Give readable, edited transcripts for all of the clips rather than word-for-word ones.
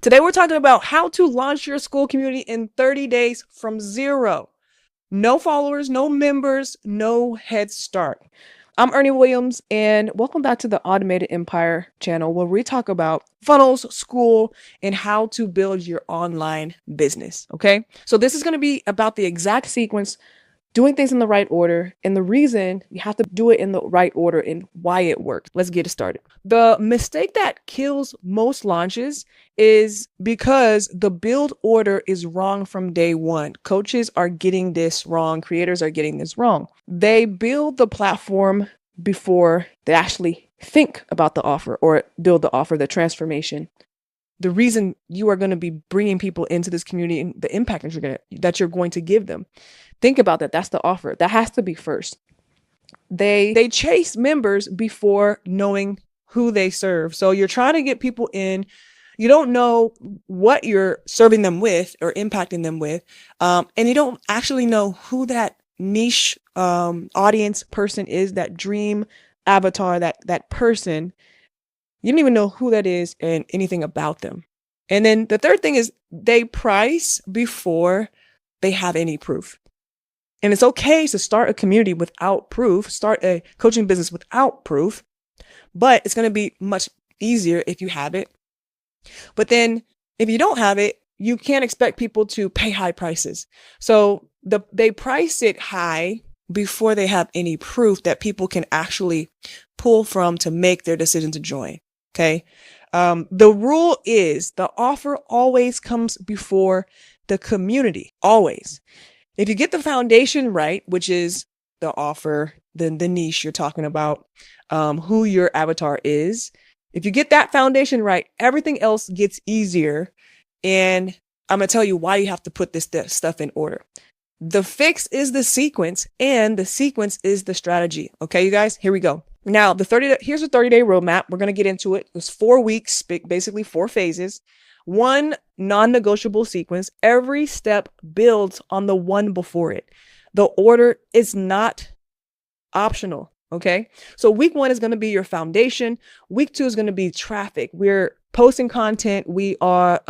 Today we're talking about how to launch your school community in 30 days from zero. No followers, no members, no head start. I'm Ernie Williams, and welcome back to the Automated Empire channel, where we talk about funnels, school, and how to build your online business. Okay, so this is going to be about the exact sequence, doing things in the right order, and the reason you have to do it in the right order and why it works. Let's get it started. The mistake that kills most launches is because the build order is wrong from day one. Coaches are getting this wrong. Creators are getting this wrong. They build the platform before they actually think about the offer or build the offer, the transformation. The reason you are going to be bringing people into this community and the impact that you're going to give them. Think about that. That's the offer. That has to be first. They chase members before knowing who they serve. So you're trying to get people in. You don't know what you're serving them with or impacting them with. And you don't actually know who that niche audience person is, that dream avatar, that person. You don't even know who that is and anything about them. And then the third thing is they price before they have any proof. And it's okay to start a community without proof, start a coaching business without proof, but it's going to be much easier if you have it. But then if you don't have it, you can't expect people to pay high prices. So they price it high before they have any proof that people can actually pull from to make their decision to join. Okay. The rule is the offer always comes before the community, always. If you get the foundation right, which is the offer, the niche you're talking about, who your avatar is, if you get that foundation right, everything else gets easier. And I'm going to tell you why you have to put this stuff in order. The fix is the sequence, and the sequence is the strategy. Okay, you guys, here we go. Now, here's a 30-day roadmap. We're going to get into it. It's 4 weeks, basically 4 phases. One non-negotiable sequence. Every step builds on the one before it. The order is not optional. Okay. So week 1 is going to be your foundation. Week 2 is going to be traffic. We're posting content. We are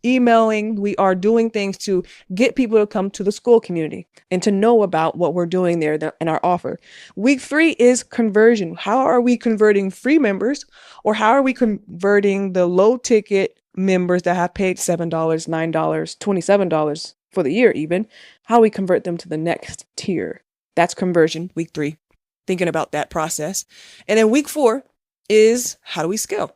emailing. We are doing things to get people to come to the school community and to know about what we're doing there in our offer. Week 3 is conversion. How are we converting free members, or how are we converting the low ticket members that have paid $7, $9, $27 for the year even? How we convert them to the next tier. That's conversion, week 3. Thinking about that process. And then week 4 is how do we scale?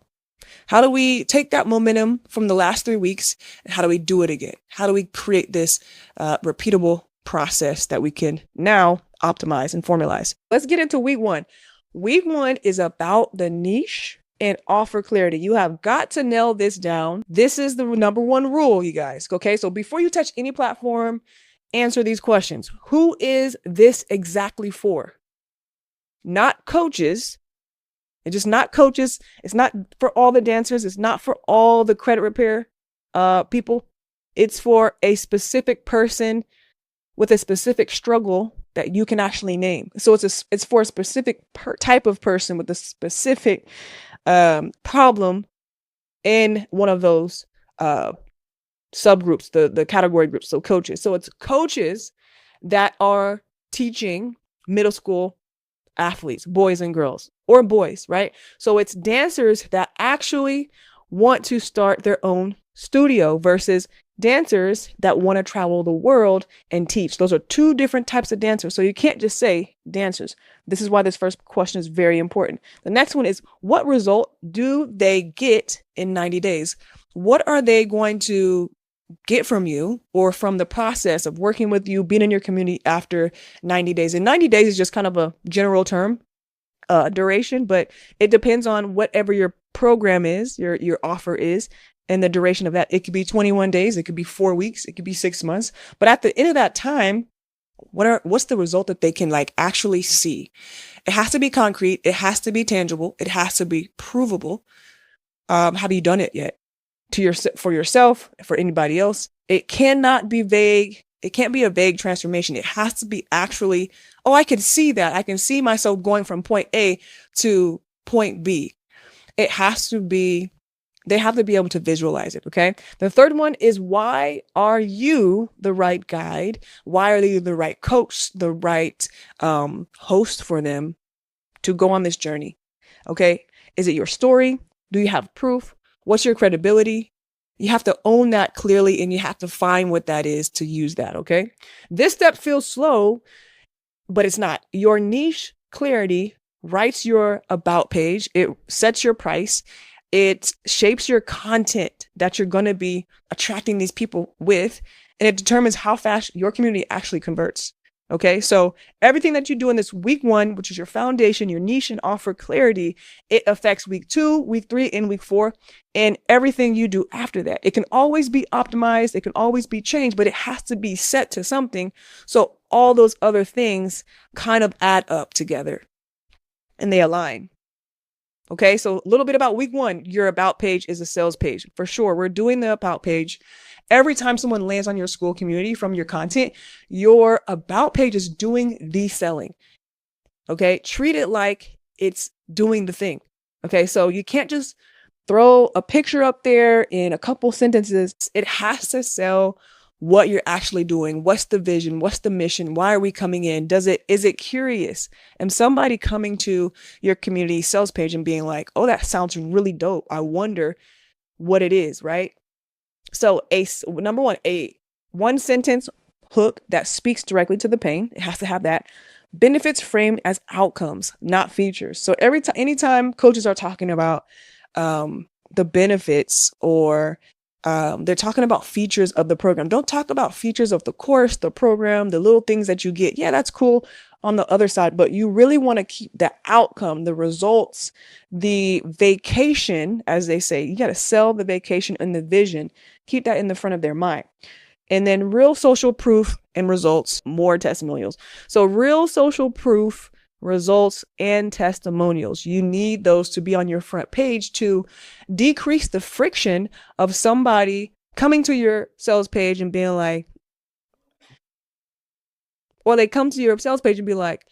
How do we take that momentum from the last 3 weeks and how do we do it again? How do we create this repeatable process that we can now optimize and formalize? Let's get into week 1. Week 1 is about the niche and offer clarity. You have got to nail this down. This is the number 1 rule, you guys. Okay, so before you touch any platform, answer these questions. Who is this exactly for? Not coaches. It's just not coaches. It's not for all the dancers. It's not for all the credit repair people. It's for a specific person with a specific struggle that you can actually name. So it's for a specific type of person with a specific problem in one of those subgroups, the category groups. So coaches. So it's coaches that are teaching middle school athletes, boys and girls, or boys, right? So it's dancers that actually want to start their own studio versus dancers that want to travel the world and teach. Those are 2 different types of dancers. So you can't just say dancers. This is why this first question is very important. The next one is, what result do they get in 90 days? What are they going to get from you or from the process of working with you, being in your community after 90 days? And 90 days is just kind of a general term duration, but it depends on whatever your program is, your offer is, and the duration of that. It could be 21 days. It could be 4 weeks. It could be 6 months. But at the end of that time, what's the result that they can actually see? It has to be concrete. It has to be tangible. It has to be provable. Have you done it yet? For yourself, for anybody else. It cannot be vague. It can't be a vague transformation. It has to be actually, oh, I can see that. I can see myself going from point A to point B. It has to be They have to be able to visualize it. Okay. The third one is, why are you the right guide? Why are you the right coach, the right host for them to go on this journey? Okay. Is it your story? Do you have proof? What's your credibility? You have to own that clearly, and you have to find what that is to use that. Okay. This step feels slow, but it's not. Your niche clarity writes your about page. It sets your price. It shapes your content that you're going to be attracting these people with, and it determines how fast your community actually converts. Okay, so everything that you do in this week 1, which is your foundation, your niche and offer clarity, it affects week 2, week 3, and week 4, and everything you do after that. It can always be optimized, it can always be changed, but it has to be set to something. So all those other things kind of add up together and they align. Okay, so a little bit about week 1. Your about page is a sales page. For sure, we're doing the about page. Every time someone lands on your school community from your content, your about page is doing the selling. Okay, treat it like it's doing the thing. Okay, so you can't just throw a picture up there in a couple sentences. It has to sell what you're actually doing. What's the vision? What's the mission? Why are we coming in? Is it curious? And somebody coming to your community sales page and being like, oh, that sounds really dope. I wonder what it is, right? So number 1, a one sentence hook that speaks directly to the pain. It has to have that. Benefits framed as outcomes, not features. So anytime coaches are talking about the benefits, or they're talking about features of the program, don't talk about features of the course, the program, the little things that you get. Yeah, that's cool on the other side, but you really want to keep the outcome, the results, the vacation, as they say. You got to sell the vacation and the vision. Keep that in the front of their mind. And then real social proof and results, more testimonials. So real social proof, results, and testimonials. You need those to be on your front page to decrease the friction of somebody coming to your sales page and being like, or they come to your sales page and be like,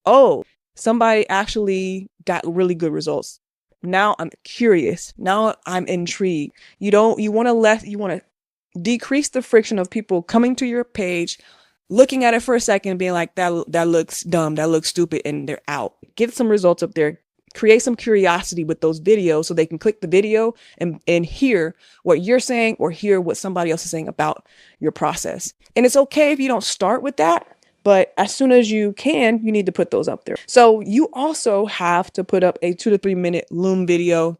oh, somebody actually got really good results. Now I'm curious. Now I'm intrigued. You want to decrease the friction of people coming to your page, looking at it for a second and being like, that looks dumb, that looks stupid, and they're out. Get some results up there. Create some curiosity with those videos so they can click the video and hear what you're saying, or hear what somebody else is saying about your process. And it's okay if you don't start with that, but as soon as you can, you need to put those up there. So you also have to put up a 2 to 3 minute Loom video,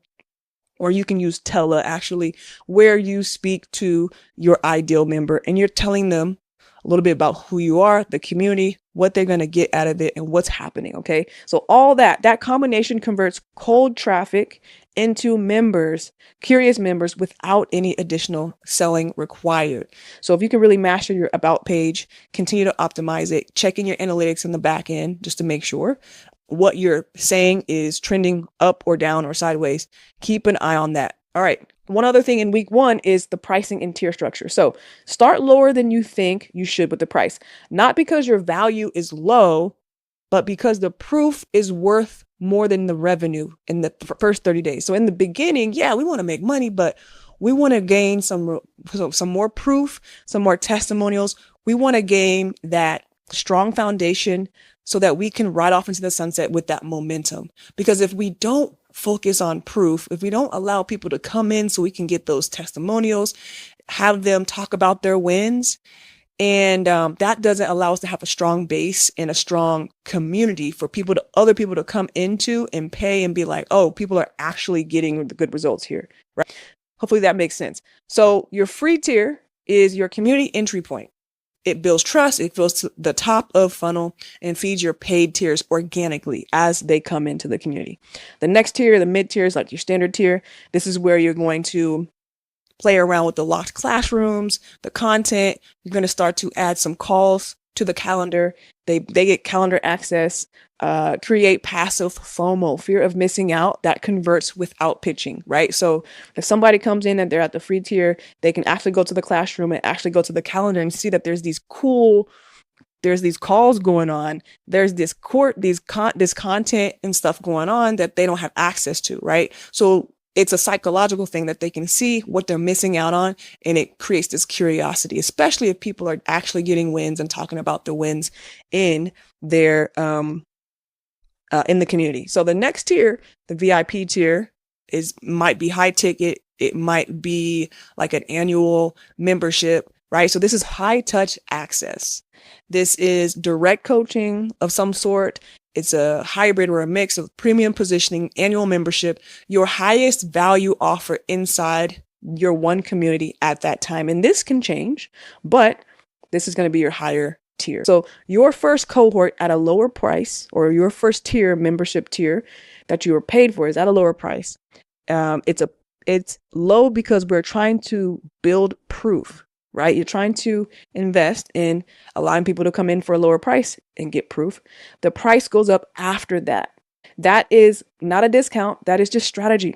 or you can use Tela actually, where you speak to your ideal member and you're telling them a little bit about who you are, the community, what they're going to get out of it, and what's happening. Okay. So all that combination converts cold traffic into members, curious members, without any additional selling required. So if you can really master your about page, continue to optimize it, check in your analytics in the back end just to make sure what you're saying is trending up or down or sideways. Keep an eye on that. All right. One other thing in week 1 is the pricing and tier structure. So start lower than you think you should with the price, not because your value is low, but because the proof is worth more than the revenue in the first 30 days. So in the beginning, yeah, we want to make money, but we want to gain some more proof, some more testimonials. We want to gain that strong foundation so that we can ride off into the sunset with that momentum. Because if we don't focus on proof, if we don't allow people to come in so we can get those testimonials, have them talk about their wins, and that doesn't allow us to have a strong base and a strong community for other people to come into and pay and be like, oh, people are actually getting the good results here, right? Hopefully that makes sense. So your free tier is your community entry point. It builds trust, it fills to the top of funnel, and feeds your paid tiers organically as they come into the community. The next tier, the mid tier, is like your standard tier. This is where you're going to play around with the locked classrooms, the content. You're going to start to add some calls to the calendar. They get calendar access, create passive FOMO, fear of missing out, that converts without pitching, right? So if somebody comes in and they're at the free tier, they can actually go to the classroom and actually go to the calendar and see that there's these calls going on. There's this content and stuff going on that they don't have access to, right? So it's a psychological thing that they can see what they're missing out on, and it creates this curiosity, especially if people are actually getting wins and talking about the wins in their in the community. So the next tier, the VIP tier, might be high ticket. It might be like an annual membership, right? So this is high touch access. This is direct coaching of some sort. It's a hybrid or a mix of premium positioning, annual membership, your highest value offer inside your one community at that time. And this can change, but this is going to be your higher tier. So your first cohort at a lower price, or your first tier membership tier that you were paid for, is at a lower price. It's low because we're trying to build proof, right? You're trying to invest in allowing people to come in for a lower price and get proof. The price goes up after that. That is not a discount. That is just strategy.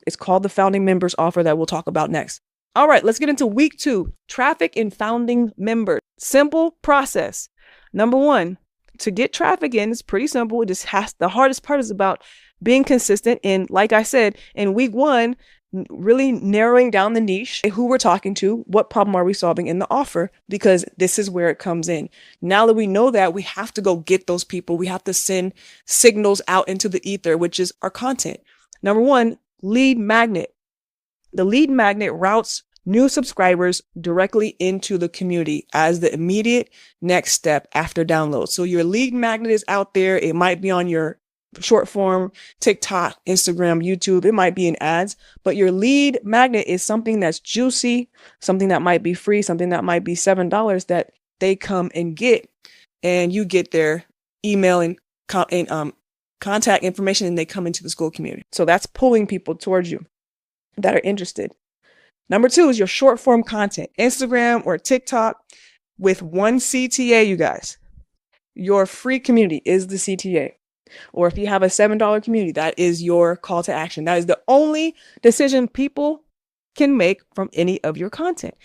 It's called the founding members offer that we'll talk about next. All right, let's get into week 2, traffic and founding members. Simple process. Number 1, to get traffic in, it's pretty simple. The hardest part is about being consistent. And like I said, in week 1, really narrowing down the niche, who we're talking to, what problem are we solving in the offer, because this is where it comes in. Now that we know that, we have to go get those people. We have to send signals out into the ether, which is our content. Number 1, lead magnet. The lead magnet routes new subscribers directly into the community as the immediate next step after download. So your lead magnet is out there. It might be on your short form, TikTok, Instagram, YouTube. It might be in ads, but your lead magnet is something that's juicy, something that might be free, something that might be $7 that they come and get, and you get their email and contact information, and they come into the school community. So that's pulling people towards you that are interested. Number 2 is your short form content, Instagram or TikTok with one CTA, you guys. Your free community is the CTA. Or if you have a $7 community, that is your call to action. That is the only decision people can make from any of your content.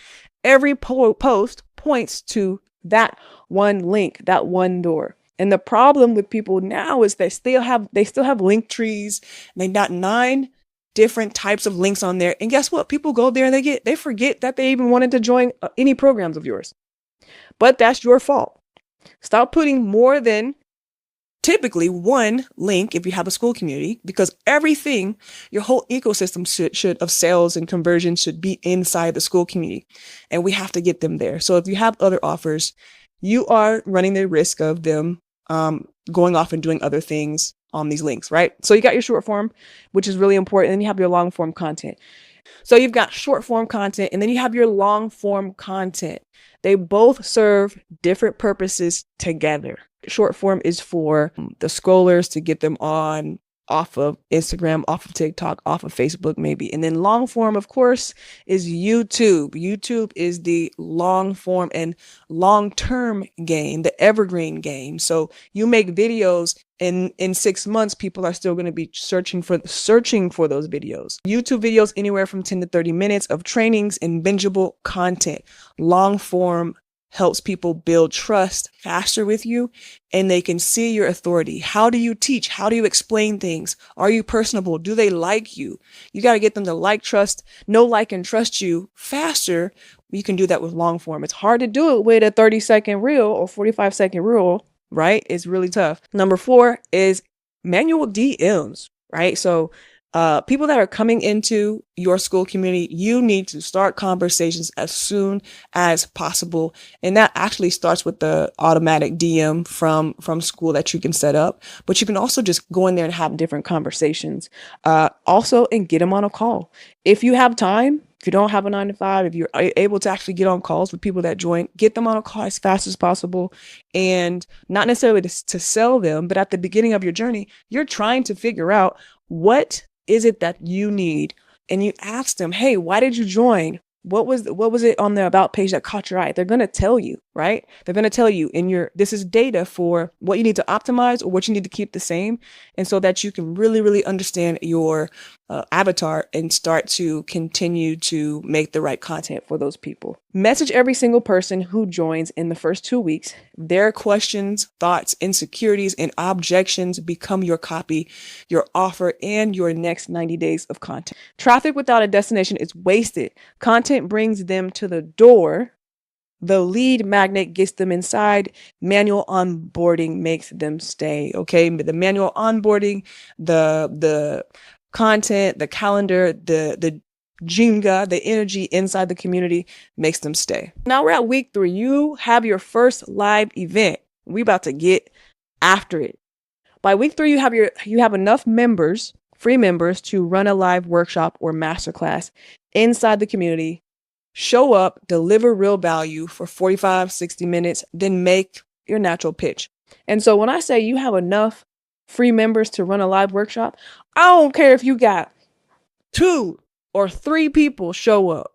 Every post points to that one link, that one door. And the problem with people now is they still have link trees. And they got 9 different types of links on there. And guess what? People go there and they forget that they even wanted to join any programs of yours. But that's your fault. Stop putting more than typically one link if you have a school community, because everything, your whole ecosystem should of sales and conversion should be inside the school community. And we have to get them there. So if you have other offers, you are running the risk of them going off and doing other things on these links, right? So you got your short form, which is really important. And then you have your long form content. So you've got short form content, and then you have your long form content. They both serve different purposes together. Short form is for the scrollers to get them off of Instagram, off of TikTok, off of Facebook, maybe. And then long form, of course, is YouTube. YouTube is the long form and long-term game, the evergreen game. So you make videos, and in 6 months, people are still going to be searching for those videos. YouTube videos, anywhere from 10 to 30 minutes of trainings and bingeable content. Long form helps people build trust faster with you, and they can see your authority. How do you teach? How do you explain things? Are you personable? Do they like you? You got to get them to know, like, and trust you faster. You can do that with long form. It's hard to do it with a 30-second reel or 45-second reel, right? It's really tough. Number 4 is manual DMs, right? So people that are coming into your school community, you need to start conversations as soon as possible. And that actually starts with the automatic DM from school that you can set up. But you can also just go in there and have different conversations. Also, and get them on a call. If you have time, if you don't have a 9 to 5, if you're able to actually get on calls with people that join, get them on a call as fast as possible. And not necessarily to sell them, but at the beginning of your journey, you're trying to figure out what is it that you need? And you ask them, hey, why did you join? What was it on the about page that caught your eye? They're going to tell you, right? They're going to tell you this is data for what you need to optimize or what you need to keep the same. And so that you can really, really understand your avatar and start to continue to make the right content for those people. Message every single person who joins in the first 2 weeks. Their questions, thoughts, insecurities, and objections become your copy, your offer, and your next 90 days of content. Traffic without a destination is wasted. Content brings them to the door. The lead magnet gets them inside. Manual onboarding makes them stay. Okay. The manual onboarding, the content, the calendar, the Jenga, the energy inside the community makes them stay. Now we're at week 3. You have your first live event. We about to get after it. By week 3, you have enough members, free members, to run a live workshop or masterclass inside the community. Show up, deliver real value for 45, 60 minutes, then make your natural pitch. And so when I say you have enough free members to run a live workshop, I don't care if you got 2 or 3 people show up,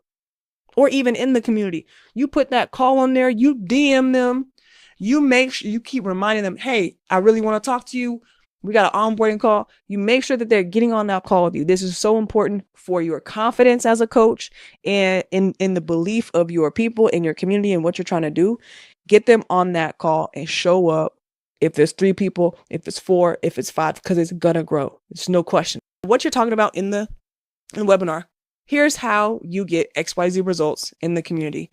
or even in the community. You put that call on there, you DM them, you make sure you keep reminding them, hey, I really want to talk to you. We got an onboarding call. You make sure that they're getting on that call with you. This is so important for your confidence as a coach and in the belief of your people in your community and what you're trying to do. Get them on that call and show up. If there's 3 people, if it's 4, if it's 5, because it's going to grow. It's no question. What you're talking about in the webinar, here's how you get XYZ results in the community.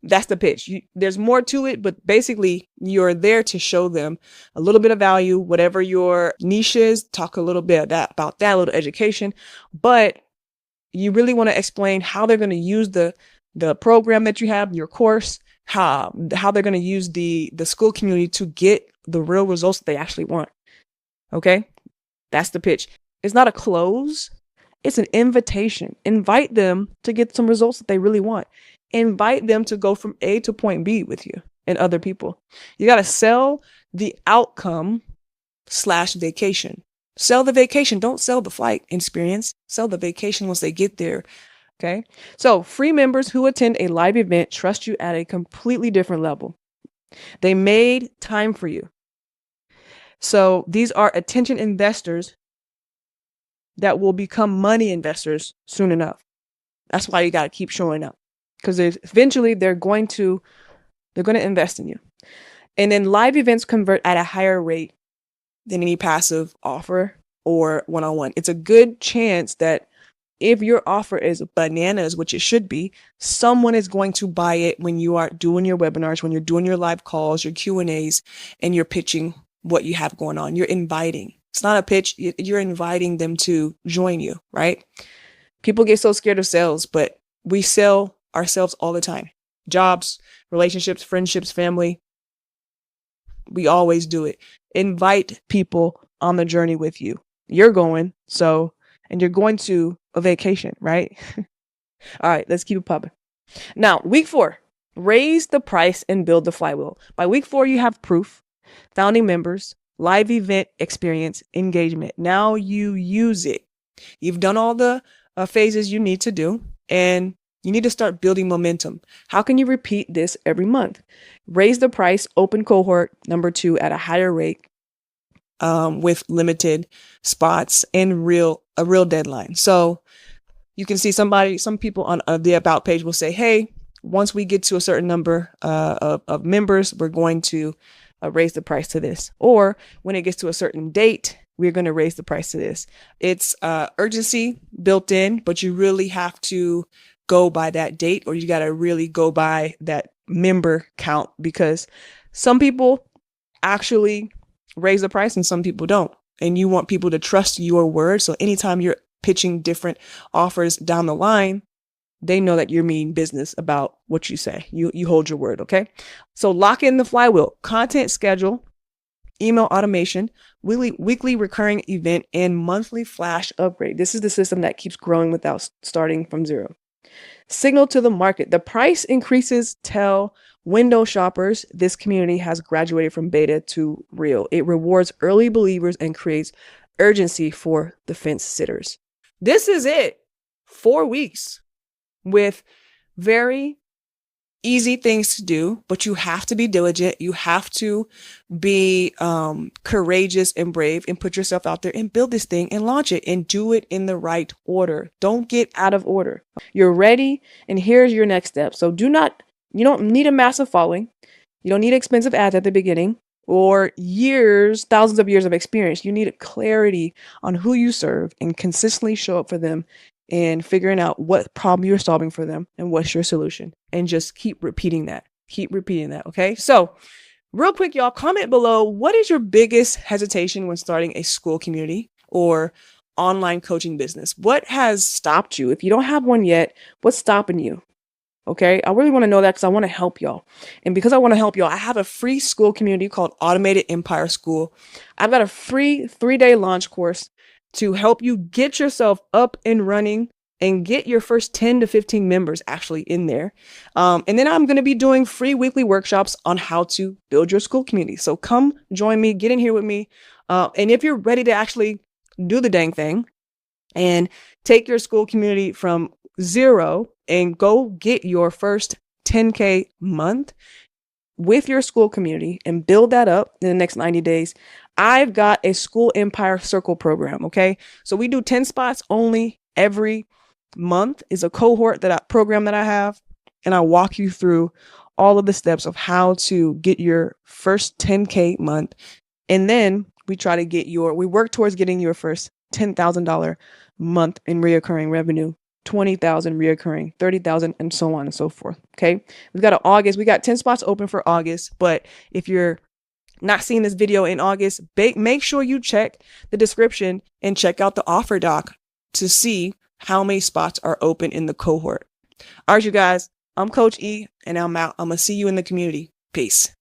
That's the pitch. There's more to it, but basically you're there to show them a little bit of value, whatever your niche is, talk a little bit about that, a little education, but you really want to explain how they're going to use the program that you have, your course, how they're going to use the school community to get the real results that they actually want. Okay. That's the pitch. It's not a close. It's an invitation. Invite them to get some results that they really want. Invite them to go from A to point B with you and other people. You got to sell the outcome / vacation. Sell the vacation. Don't sell the flight experience. Sell the vacation once they get there. Okay. So free members who attend a live event trust you at a completely different level. They made time for you. So these are attention investors that will become money investors soon enough. That's why you got to keep showing up. Because eventually they're going to invest in you. And then live events convert at a higher rate than any passive offer or one-on-one. It's a good chance that if your offer is bananas, which it should be, someone is going to buy it when you are doing your webinars, when you're doing your live calls, your Q&As, and you're pitching what you have going on. You're inviting. It's not a pitch. You're inviting them to join you, right? People get so scared of sales, but we sell ourselves all the time. Jobs, relationships, friendships, family. We always do it. Invite people on the journey with you. You're going, and you're going to a vacation, right? All right, let's keep it popping. Now, week 4, raise the price and build the flywheel. By week 4, you have proof, founding members, live event experience, engagement. Now you use it. You've done all the phases you need to do, and you need to start building momentum. How can you repeat this every month? Raise the price, open cohort number 2 at a higher rate with limited spots and a real deadline. So you can see some people on the About page will say, hey, once we get to a certain number of members, we're going to raise the price to this. Or when it gets to a certain date, we're going to raise the price to this. It's urgency built in, but you really have to go by that date, or you got to really go by that member count, because some people actually raise the price and some people don't. And you want people to trust your word. So anytime you're pitching different offers down the line, they know that you're mean business about what you say. You hold your word. Okay. So lock in the flywheel: content schedule, email automation, weekly recurring event, and monthly flash upgrade. This is the system that keeps growing without starting from zero. Signal to the market. The price increases tell window shoppers this community has graduated from beta to real. It rewards early believers and creates urgency for the fence sitters. This is it. 4 weeks with very easy things to do, but you have to be diligent. You have to be courageous and brave and put yourself out there and build this thing and launch it and do it in the right order. Don't get out of order. You're ready, and here's your next step. So you don't need a massive following. You don't need expensive ads at the beginning or thousands of years of experience. You need clarity on who you serve and consistently show up for them and figuring out what problem you're solving for them and what's your solution. And just keep repeating that. Keep repeating that. Okay. So real quick, y'all, comment below, what is your biggest hesitation when starting a school community or online coaching business? What has stopped you? If you don't have one yet, what's stopping you? Okay, I really want to know that because I want to help y'all. And because I want to help y'all, I have a free school community called Automated Empire Skool. I've got a free 3-day launch course to help you get yourself up and running and get your first 10 to 15 members actually in there. And then I'm going to be doing free weekly workshops on how to build your school community. So come join me, get in here with me. And if you're ready to actually do the dang thing and take your school community from zero and go get your first 10K month with your school community and build that up in the next 90 days, I've got a School Empire Circle program. Okay. So we do 10 spots only every month is a cohort program that I have. And I walk you through all of the steps of how to get your first 10K month. And then we work towards getting your first $10,000 month in reoccurring revenue, 20,000 reoccurring, 30,000, and so on and so forth. Okay. We got 10 spots open for August, but if you're not seeing this video in August, make sure you check the description and check out the offer doc to see how many spots are open in the cohort. All right, you guys, I'm Coach E and I'm out. I'm going to see you in the community. Peace.